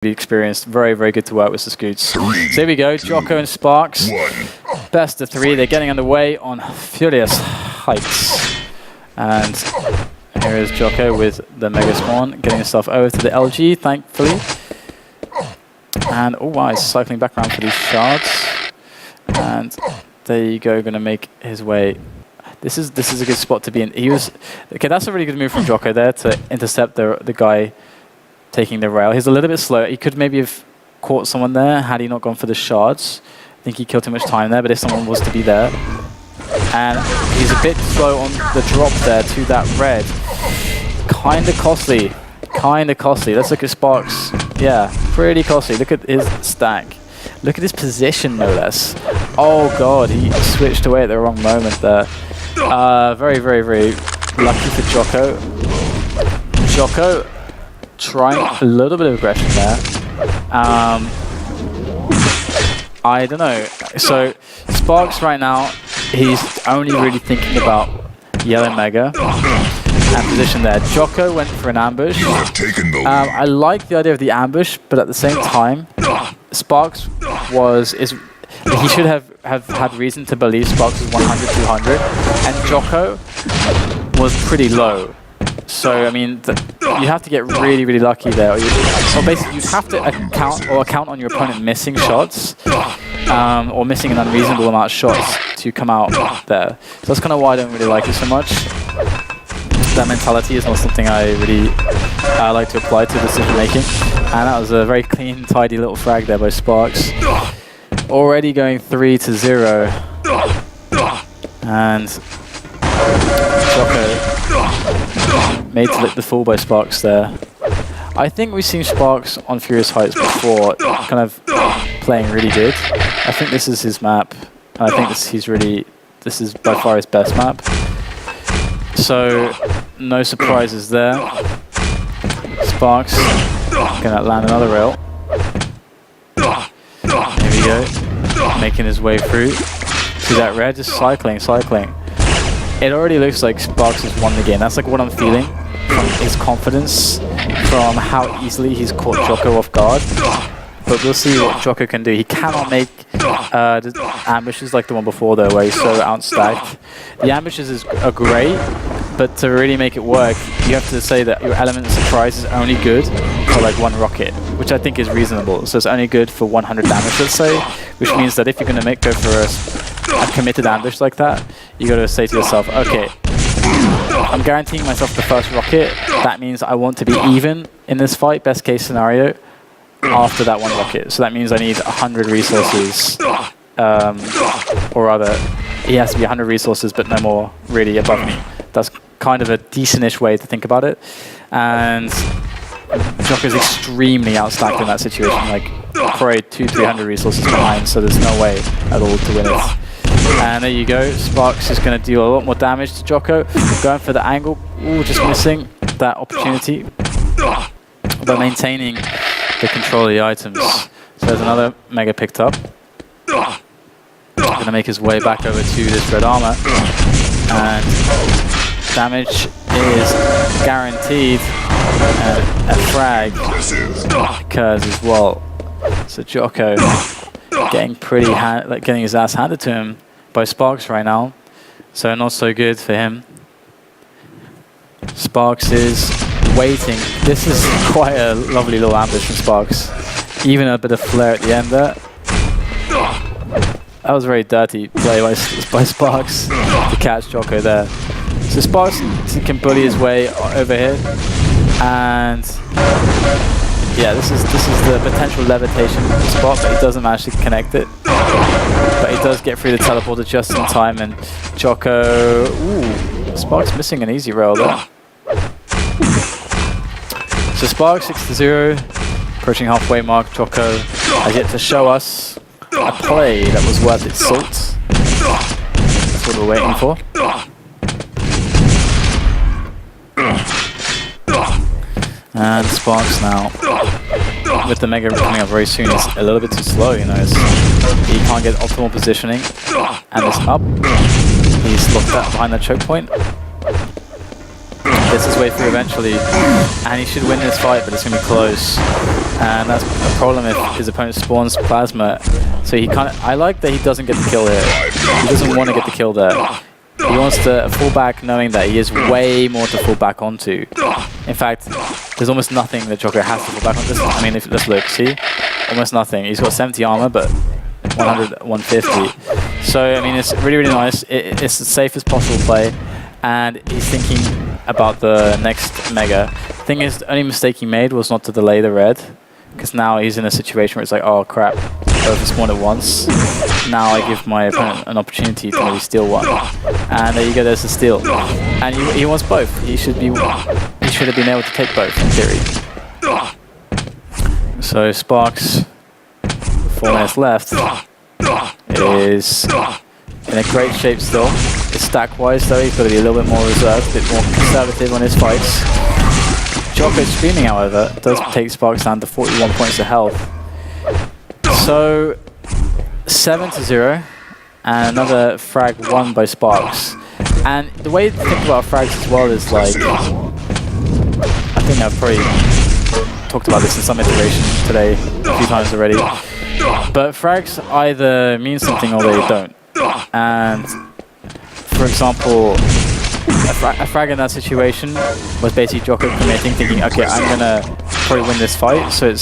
experienced, very, very good to work with the Scoots. So here we go, jokO and Sparks. Best of 3, they're getting underway on Furious Heights. And here is jokO with the Mega Spawn, getting himself over to the LG, thankfully. And oh wow, he's cycling back around for these shards. And there you go, gonna make his way. This is a good spot to be in. Okay, that's a really good move from jokO there to intercept the guy taking the rail. He's a little bit slow. He could maybe have caught someone there had he not gone for the shards. I think he killed too much time there, but if someone was to be there. And he's a bit slow on the drop there to that red. Kinda costly. Kinda costly. Let's look at Sparks. Yeah, pretty costly. Look at his stack. Look at his position, no less. Oh god, he switched away at the wrong moment there. Very, very, very lucky for jokO. jokO trying a little bit of aggression there. I don't know. So Sparks right now, he's only really thinking about yellow Mega and position there. jokO went for an ambush. I like the idea of the ambush, but at the same time, Sparks he should have had reason to believe Sparks was 100, 200, and jokO was pretty low. So I mean, you have to get really, really lucky there. Or basically, you have to account on your opponent missing shots, or missing an unreasonable amount of shots to come out there. So that's kind of why I don't really like it so much. That mentality is not something I really like to apply to decision making. And that was a very clean, tidy little frag there by Sparks. Already going 3-0. And jokO made to lick the fall by Sparks there. I think we've seen Sparks on Furious Heights before, kind of playing really good. I think this is his map. And I think this is by far his best map. So, no surprises there. Sparks gonna land another rail. There we go. Making his way through to that red, just cycling. It already looks like Sparks has won the game. That's like what I'm feeling from his confidence, from how easily he's caught jokO off guard. But we'll see what jokO can do. He cannot make the ambushes like the one before though, where he's so outstacked. The ambushes are great, but to really make it work, you have to say that your element of surprise is only good for like 1 rocket, which I think is reasonable. So it's only good for 100 damage, let's say, which means that if you're going to go for a committed ambush like that, you got to say to yourself, okay, I'm guaranteeing myself the first rocket. That means I want to be even in this fight, best case scenario, after that 1 rocket. So that means I need 100 resources, or rather, he has to be 100 resources, but no more really above me. That's kind of a decentish way to think about it. And jokO is extremely outstacked in that situation, like probably 200-300 resources behind, so there's no way at all to win it. And there you go, Sparks is going to deal a lot more damage to jokO, going for the angle. Ooh, just missing that opportunity, but maintaining the control of the items. So there's another Mega picked up. Going to make his way back over to this red armor, and damage is guaranteed, and a frag occurs as well. So jokO getting getting his ass handed to him by Sparks right now. So not so good for him. Sparks is waiting. This is quite a lovely little ambush from Sparks. Even a bit of flare at the end there. That was a very dirty play by Sparks to catch jokO there. So Sparks can bully his way over here, and yeah, this is the potential levitation spot, but he doesn't manage to connect it. But he does get through the teleporter just in time, and jokO, ooh, Sparks missing an easy rail there. So Sparks 6-0, approaching halfway mark. jokO has yet to show us a play that was worth its salt. That's what we're waiting for. And Sparks now, with the Mega coming up very soon, is a little bit too slow, you know. He can't get optimal positioning, and it's up. He's locked up behind that choke point. gets his way through eventually, and he should win this fight, but it's going to be close. And that's a problem if his opponent spawns plasma. So he kind of, I like that he doesn't get the kill here. He doesn't want to get the kill there. He wants to fall back knowing that he has way more to fall back onto. In fact, there's almost nothing that jokO has to fall back on. I mean, let's look, see? Almost nothing. He's got 70 armor, but 100, 150. So, I mean, it's really, really nice. It's the safest possible play, and he's thinking about the next mega. Thing is, the only mistake he made was not to delay the red, because now he's in a situation where it's like, oh crap, both spawned at once. Now I give my opponent an opportunity to maybe steal one. And there you go, there's the steal. And he wants both. He should have been able to take both, in theory. So Sparks, 4 minutes left, is in a great shape still. It's stack-wise though, he's got to be a little bit more reserved, a bit more conservative on his fights. jokO Screaming, however, does take Sparks down to 41 points of health. So 7-0, and another frag won by Sparks. And the way to think about frags as well is like, I think I've probably talked about this in some iteration today a few times already, but frags either mean something or they don't. And for example, a frag in that situation was basically jokO committing, thinking, okay, I'm gonna probably win this fight, so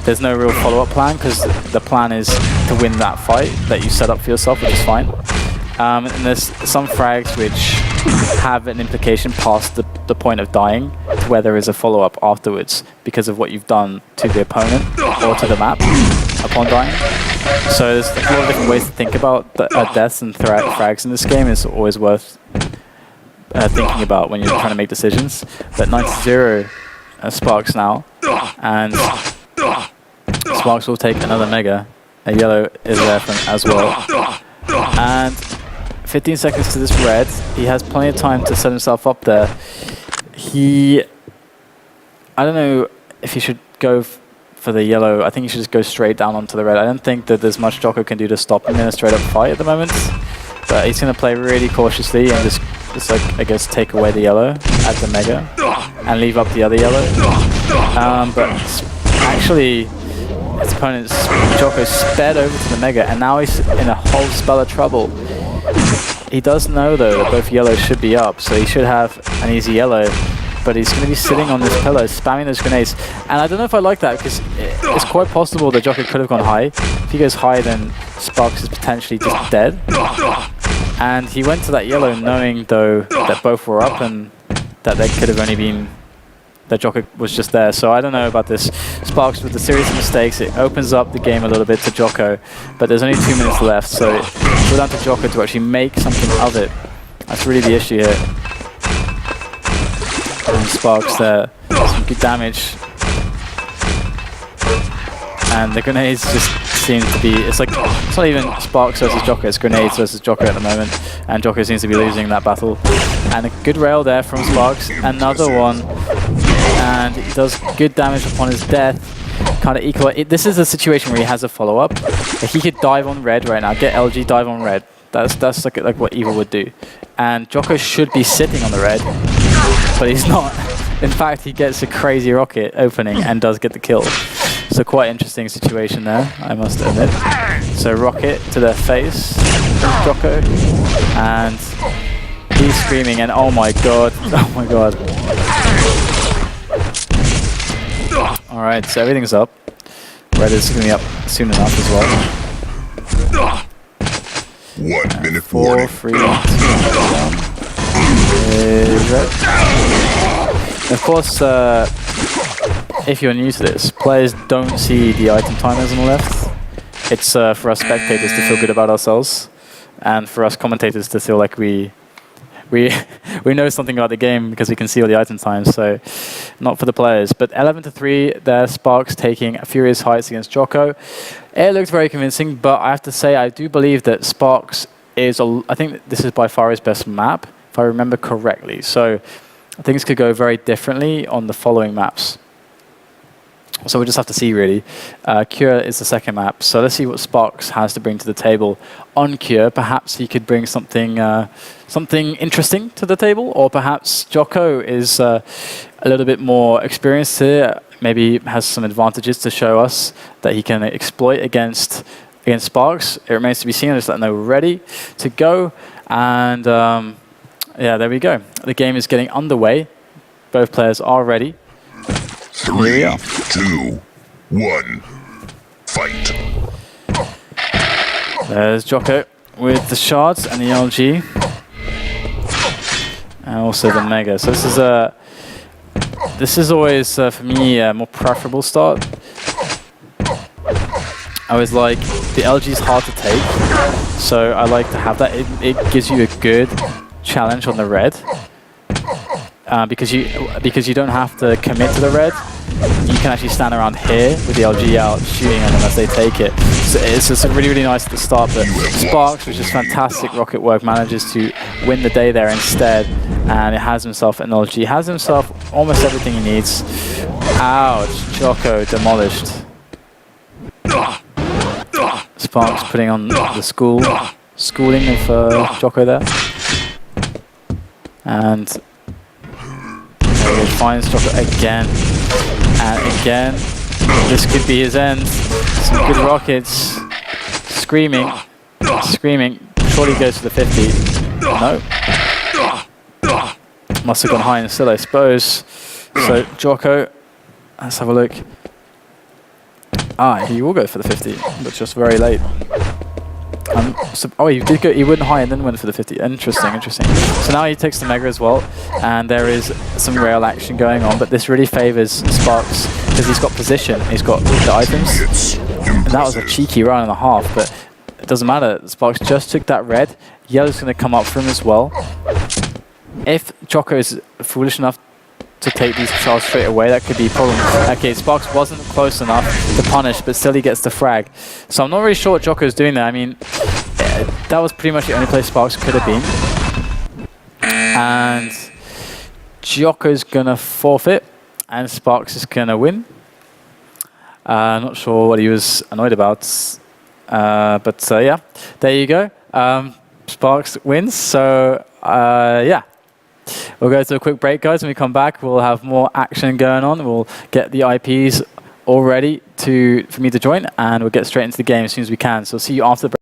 there's no real follow-up plan, because the plan is to win that fight that you set up for yourself, which is fine. And there's some frags which have an implication past the point of dying, to where there is a follow-up afterwards because of what you've done to the opponent or to the map upon dying. So there's a lot of different ways to think about deaths and frags in this game. It's always worth thinking about when you're trying to make decisions. But 9-0 Sparks now, and Sparks will take another mega. A yellow is there from as well. And 15 seconds to this red. He has plenty of time to set himself up there. I don't know if he should go for the yellow. I think he should just go straight down onto the red. I don't think that there's much jokO can do to stop him in a straight up fight at the moment. But he's going to play really cautiously and just like, I guess, take away the yellow at the mega and leave up the other yellow. But actually, his opponent's jokO sped over to the mega, and now he's in a whole spell of trouble. He does know though that both yellows should be up, so he should have an easy yellow, but he's going to be sitting on this pillar, spamming those grenades. And I don't know if I like that, because it's quite possible that jokO could have gone high. If he goes high, then Sparks is potentially just dead. And he went to that yellow knowing though that both were up and that there could have only been that jokO was just there. So I don't know about this. Sparks with a series of mistakes, it opens up the game a little bit to jokO, but there's only 2 minutes left, so it's all down to jokO to actually make something of it. That's really the issue here. And Sparks there, some good damage. And the grenades just seem to be, it's not even Sparks versus jokO, it's grenades versus jokO at the moment. And jokO seems to be losing that battle. And a good rail there from Sparks, another one. And he does good damage upon his death. Kind of equal. This is a situation where he has a follow-up. Like he could dive on red right now, get LG, dive on red. That's like what Evil would do. And jokO should be sitting on the red, but he's not. In fact, he gets a crazy rocket opening and does get the kill. So quite interesting situation there, I must admit. So rocket to the face, jokO, and he's screaming, and oh my god, oh my god. Alright, so everything's up. Red is going to be up soon enough as well. 1 minute 4, warning. 3, 2, 1. Red. Of course, if you're new to this, players don't see the item timers on the left. It's for us spectators to feel good about ourselves, and for us commentators to feel like we know something about the game because we can see all the item times, so not for the players. But 11-3 there, Sparks taking furious heights against jokO. It looked very convincing, but I have to say I do believe that Sparks is, I think this is by far his best map, if I remember correctly. So things could go very differently on the following maps. So we'll just have to see, really. Cure is the second map. So let's see what Sparks has to bring to the table on Cure. Perhaps he could bring something something interesting to the table, or perhaps jokO is a little bit more experienced here. Maybe has some advantages to show us that he can exploit against Sparks. It remains to be seen. I'll just let them know we're ready to go. And yeah, there we go. The game is getting underway. Both players are ready. 3, 2, 1, fight. There's jokO with the shards and the LG, and also the Mega. So this is always for me a more preferable start. I always like the LG is hard to take, so I like to have that. It gives you a good challenge on the red. Because you don't have to commit to the red, you can actually stand around here with the LG out, shooting at them as they take it. So it's just really nice at the start. But Sparks, which is fantastic rocket work, manages to win the day there instead, and it has himself an LG, has himself almost everything he needs. Ouch! jokO demolished. Sparks putting on the schooling of jokO there, and he finds jokO again and again. This could be his end. Some good rockets. Screaming. Surely goes for the 50. No. Must have gone high and still, I suppose. So jokO, let's have a look. He will go for the 50, but just very late. So, oh, he did go. He went high and then went for the 50. Interesting. So now he takes the Mega as well, and there is some rail action going on. But this really favors Sparks because he's got position. He's got the items. And that was a cheeky round and a half, but it doesn't matter. Sparks just took that red. Yellow's going to come up for him as well. If jokO is foolish enough to take these shards straight away, that could be a problem. Okay, Sparks wasn't close enough to punish, but still he gets the frag. So I'm not really sure what jokO is doing there. I mean, that was pretty much the only place Sparks could have been. And jokO's gonna forfeit, and Sparks is gonna win. Not sure what he was annoyed about, but yeah, there you go. Sparks wins. So yeah. We'll go to a quick break, guys. When we come back, we'll have more action going on. We'll get the IPs all ready for me to join, and we'll get straight into the game as soon as we can. So see you after the break.